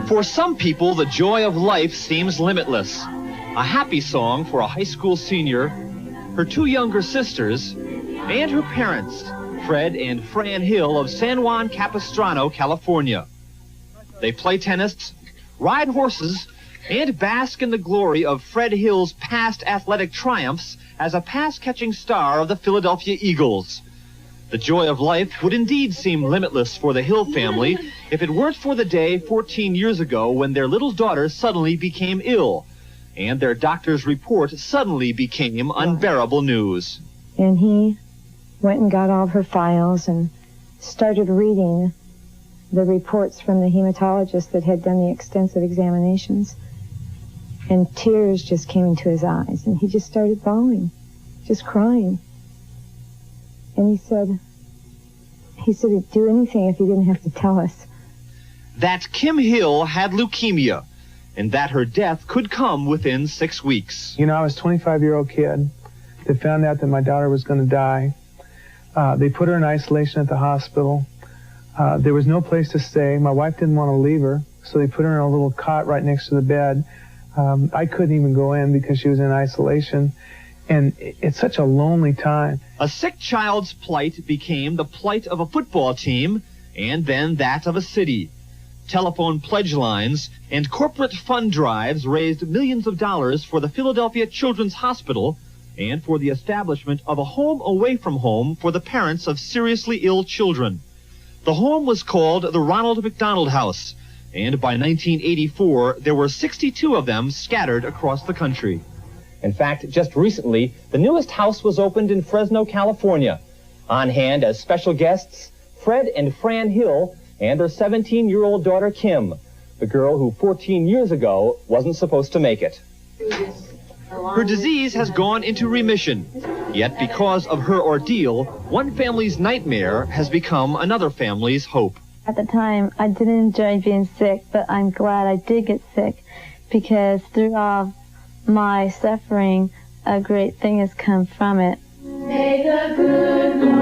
For some people, the joy of life seems limitless. A happy song for a high school senior, her two younger sisters, and her parents, Fred and Fran Hill of San Juan Capistrano, California. They play tennis, ride horses, and bask in the glory of Fred Hill's past athletic triumphs as a pass-catching star of the Philadelphia Eagles. The joy of life would indeed seem limitless for the Hill family if it weren't for the day 14 years ago when their little daughter suddenly became ill, and their doctor's report suddenly became unbearable news. And he went and got all of her files and started reading the reports from the hematologist that had done the extensive examinations. And tears just came into his eyes, and he just started bawling, just crying. And he said he'd do anything if he didn't have to tell us. That Kim Hill had leukemia, and that her death could come within 6 weeks. You know, I was a 25-year-old kid that found out that my daughter was going to die. They put her in isolation at the hospital. There was no place to stay. My wife didn't want to leave her, so they put her in a little cot right next to the bed. I couldn't even go in because she was in isolation. And it's such a lonely time. A sick child's plight became the plight of a football team, and then that of a city. Telephone pledge lines and corporate fund drives raised millions of dollars for the Philadelphia Children's Hospital and for the establishment of a home away from home for the parents of seriously ill children. The home was called the Ronald McDonald House, and by 1984, there were 62 of them scattered across the country. In fact, just recently, the newest house was opened in Fresno, California. On hand as special guests, Fred and Fran Hill and their 17-year-old daughter, Kim, the girl who 14 years ago wasn't supposed to make it. Her disease has gone into remission, yet because of her ordeal, one family's nightmare has become another family's hope. At the time, I didn't enjoy being sick, but I'm glad I did get sick, because through all my suffering, a great thing has come from it. May the good Lord